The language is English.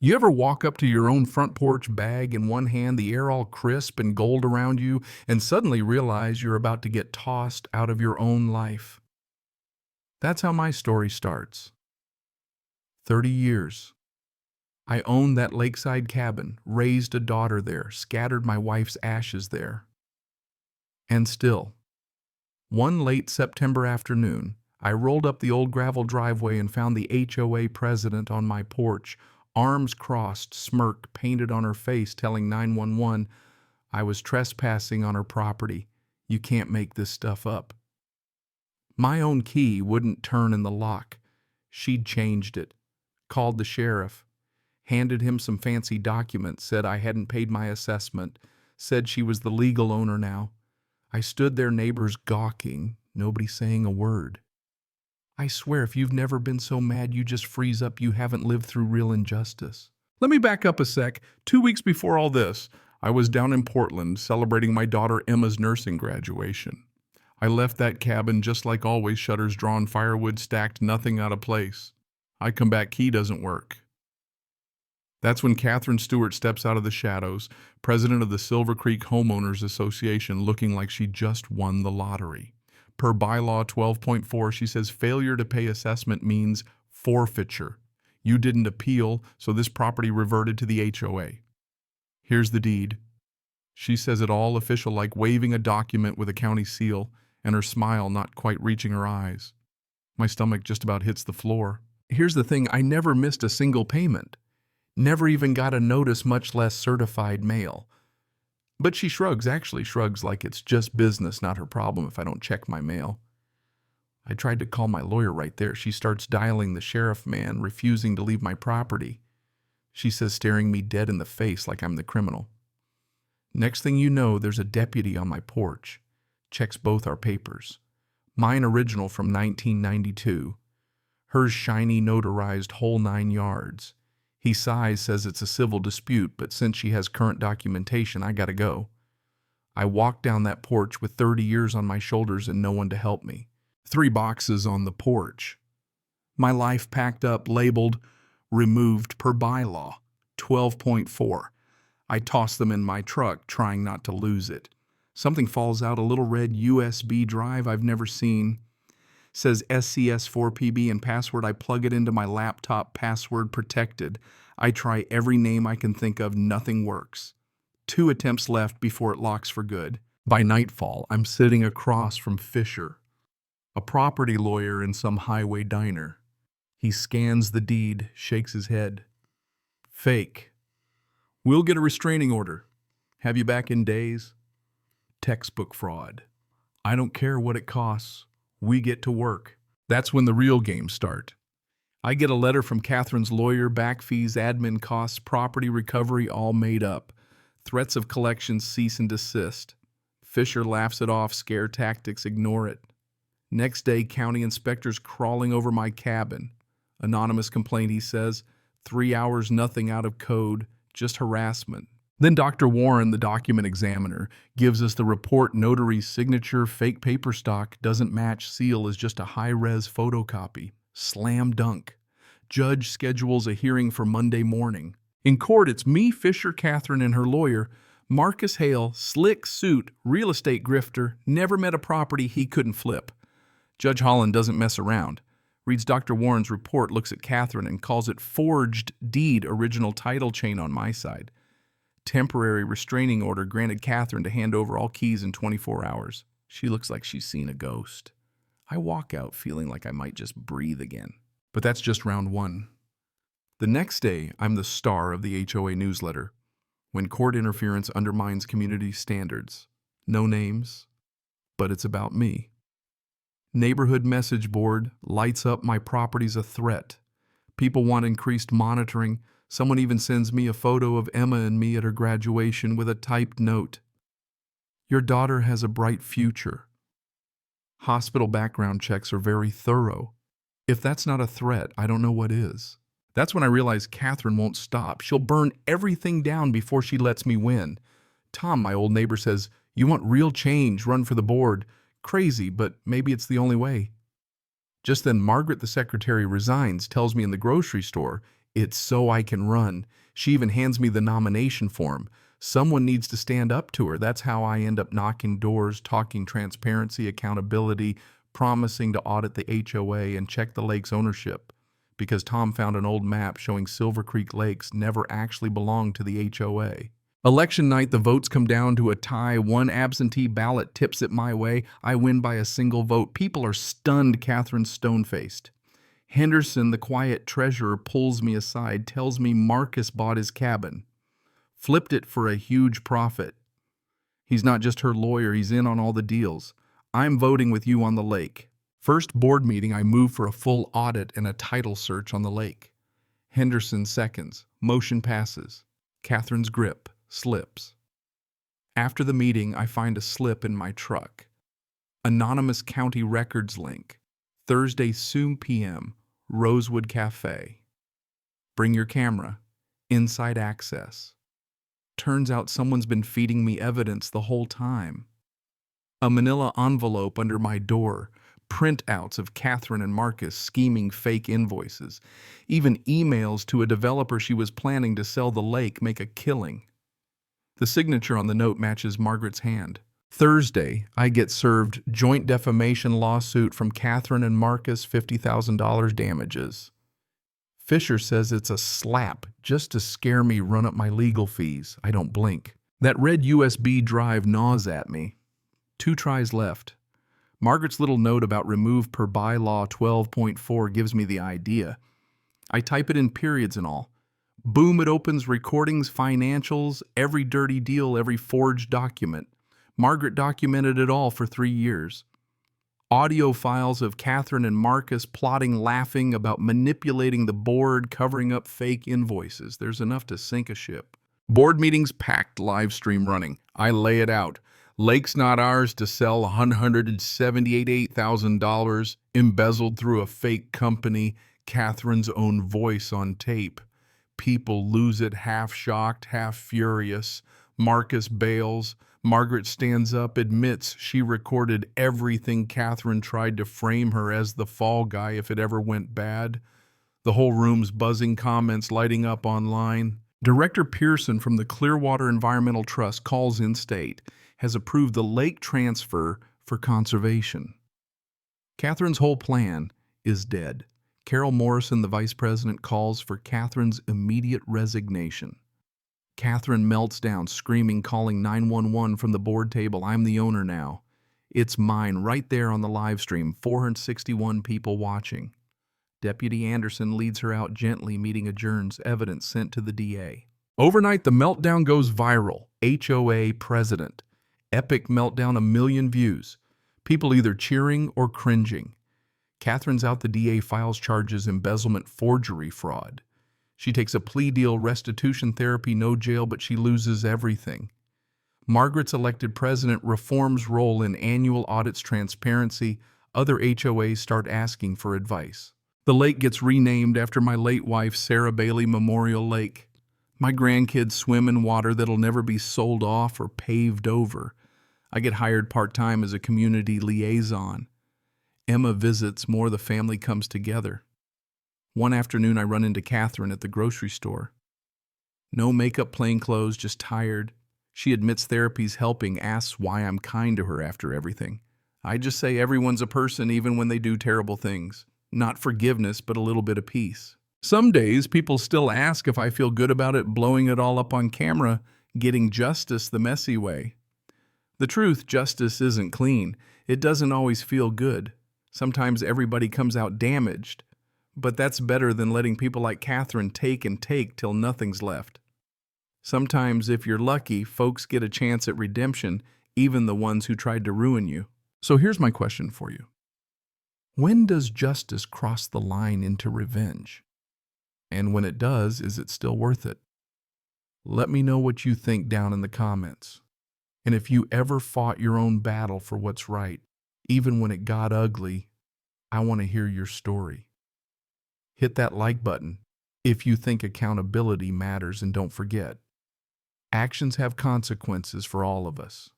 You ever walk up to your own front porch, bag in one hand, the air all crisp and gold around you, and suddenly realize you're about to get tossed out of your own life? That's how my story starts. 30 years. I owned that lakeside cabin, raised a daughter there, scattered my wife's ashes there. And still, one late September afternoon, I rolled up the old gravel driveway and found the HOA president on my porch, arms crossed, smirk painted on her face, telling 911 I was trespassing on her property. You can't make this stuff up. My own key wouldn't turn in the lock. She'd changed it. Called the sheriff. Handed him some fancy documents, said I hadn't paid my assessment, said she was the legal owner now. I stood there, neighbors gawking, nobody saying a word. I swear, if you've never been so mad you just freeze up, you haven't lived through real injustice. Let me back up a sec. 2 weeks before all this, I was down in Portland celebrating my daughter Emma's nursing graduation. I left that cabin just like always, shutters drawn, firewood stacked, nothing out of place. I come back, key doesn't work. That's when Catherine Stewart steps out of the shadows, president of the Silver Creek Homeowners Association, looking like she just won the lottery. Per bylaw 12.4, she says failure to pay assessment means forfeiture. You didn't appeal, so this property reverted to the HOA. Here's the deed. She says it all official, like waving a document with a county seal, and her smile not quite reaching her eyes. My stomach just about hits the floor. Here's the thing, I never missed a single payment. Never even got a notice, much less certified mail. But she actually shrugs like it's just business, not her problem if I don't check my mail. I tried to call my lawyer right there. She starts dialing the sheriff man, refusing to leave my property. She says, staring me dead in the face like I'm the criminal. Next thing you know, there's a deputy on my porch. Checks both our papers. Mine original from 1992. Hers shiny, notarized, whole 9 yards. He sighs, says it's a civil dispute, but since she has current documentation, I gotta go. I walk down that porch with 30 years on my shoulders and no one to help me. 3 boxes on the porch. My life packed up, labeled, removed per bylaw, 12.4. I toss them in my truck, trying not to lose it. Something falls out, a little red USB drive I've never seen. Says SCS4PB and password. I plug it into my laptop, password protected. I try every name I can think of, nothing works. 2 attempts left before it locks for good. By nightfall, I'm sitting across from Fisher, a property lawyer in some highway diner. He scans the deed, shakes his head. Fake. We'll get a restraining order. Have you back in days? Textbook fraud. I don't care what it costs. We get to work. That's when the real games start. I get a letter from Catherine's lawyer, back fees, admin costs, property recovery, all made up. Threats of collection, cease and desist. Fisher laughs it off, scare tactics, ignore it. Next day, county inspectors crawling over my cabin. Anonymous complaint, he says. 3 hours, nothing out of code, just harassment. Then Dr. Warren, the document examiner, gives us the report, notary's signature, fake paper stock, doesn't match, seal is just a high-res photocopy. Slam dunk. Judge schedules a hearing for Monday morning. In court, it's me, Fisher, Catherine, and her lawyer, Marcus Hale, slick suit, real estate grifter, never met a property he couldn't flip. Judge Holland doesn't mess around. Reads Dr. Warren's report, looks at Catherine, and calls it forged deed, original title chain on my side. Temporary restraining order granted Catherine to hand over all keys in 24 hours. She looks like she's seen a ghost. I walk out feeling like I might just breathe again. But that's just round 1. The next day, I'm the star of the HOA newsletter. When court interference undermines community standards. No names, but it's about me. Neighborhood message board lights up my property's a threat. People want increased monitoring. Someone even sends me a photo of Emma and me at her graduation with a typed note. Your daughter has a bright future. Hospital background checks are very thorough. If that's not a threat, I don't know what is. That's when I realize Catherine won't stop. She'll burn everything down before she lets me win. Tom, my old neighbor, says, "You want real change, run for the board." Crazy, but maybe it's the only way. Just then, Margaret, the secretary, resigns, tells me in the grocery store, It's so I can run. She even hands me the nomination form. Someone needs to stand up to her. That's how I end up knocking doors, talking transparency, accountability, promising to audit the HOA and check the lake's ownership. Because Tom found an old map showing Silver Creek Lakes never actually belonged to the HOA. Election night, the votes come down to a tie. One absentee ballot tips it my way. I win by a single vote. People are stunned. Catherine's stone-faced. Henderson, the quiet treasurer, pulls me aside, tells me Marcus bought his cabin. Flipped it for a huge profit. He's not just her lawyer, he's in on all the deals. I'm voting with you on the lake. First board meeting, I move for a full audit and a title search on the lake. Henderson seconds. Motion passes. Catherine's grip slips. After the meeting, I find a slip in my truck. Anonymous county records link. Thursday, soon p.m., Rosewood Cafe. Bring your camera. Inside access. Turns out someone's been feeding me evidence the whole time. A manila envelope under my door, printouts of Catherine and Marcus scheming fake invoices, even emails to a developer she was planning to sell the lake make a killing. The signature on the note matches Margaret's hand. Thursday, I get served joint defamation lawsuit from Catherine and Marcus, $50,000 damages. Fisher says it's a slap just to scare me, run up my legal fees. I don't blink. That red USB drive gnaws at me. 2 tries left. Margaret's little note about remove per bylaw 12.4 gives me the idea. I type it in periods and all. Boom, it opens recordings, financials, every dirty deal, every forged document. Margaret documented it all for 3 years. Audio files of Catherine and Marcus plotting, laughing about manipulating the board, covering up fake invoices. There's enough to sink a ship. Board meetings packed, live stream running. I lay it out. Lake's not ours to sell, $178,000 embezzled through a fake company, Catherine's own voice on tape. People lose it, half shocked, half furious. Marcus bails. Margaret stands up, admits she recorded everything. Catherine tried to frame her as the fall guy if it ever went bad. The whole room's buzzing, comments lighting up online. Director Pearson from the Clearwater Environmental Trust calls in state, has approved the lake transfer for conservation. Catherine's whole plan is dead. Carol Morrison, the vice president, calls for Catherine's immediate resignation. Catherine melts down, screaming, calling 911 from the board table. I'm the owner now. It's mine, right there on the live stream, 461 people watching. Deputy Anderson leads her out gently, meeting adjourns, evidence sent to the DA. Overnight, the meltdown goes viral. HOA president. Epic meltdown, 1 million views. People either cheering or cringing. Catherine's out, the DA files charges, embezzlement, forgery, fraud. She takes a plea deal, restitution therapy, no jail, but she loses everything. Margaret's elected president, reforms role in annual audits, transparency. Other HOAs start asking for advice. The lake gets renamed after my late wife, Sarah Bailey Memorial Lake. My grandkids swim in water that'll never be sold off or paved over. I get hired part-time as a community liaison. Emma visits, more the family comes together. One afternoon, I run into Catherine at the grocery store. No makeup, plain clothes, just tired. She admits therapy's helping, asks why I'm kind to her after everything. I just say everyone's a person even when they do terrible things. Not forgiveness, but a little bit of peace. Some days, people still ask if I feel good about it, blowing it all up on camera, getting justice the messy way. The truth, justice isn't clean. It doesn't always feel good. Sometimes everybody comes out damaged. But that's better than letting people like Catherine take and take till nothing's left. Sometimes, if you're lucky, folks get a chance at redemption, even the ones who tried to ruin you. So here's my question for you. When does justice cross the line into revenge? And when it does, is it still worth it? Let me know what you think down in the comments. And if you ever fought your own battle for what's right, even when it got ugly, I want to hear your story. Hit that like button if you think accountability matters, and don't forget, actions have consequences for all of us.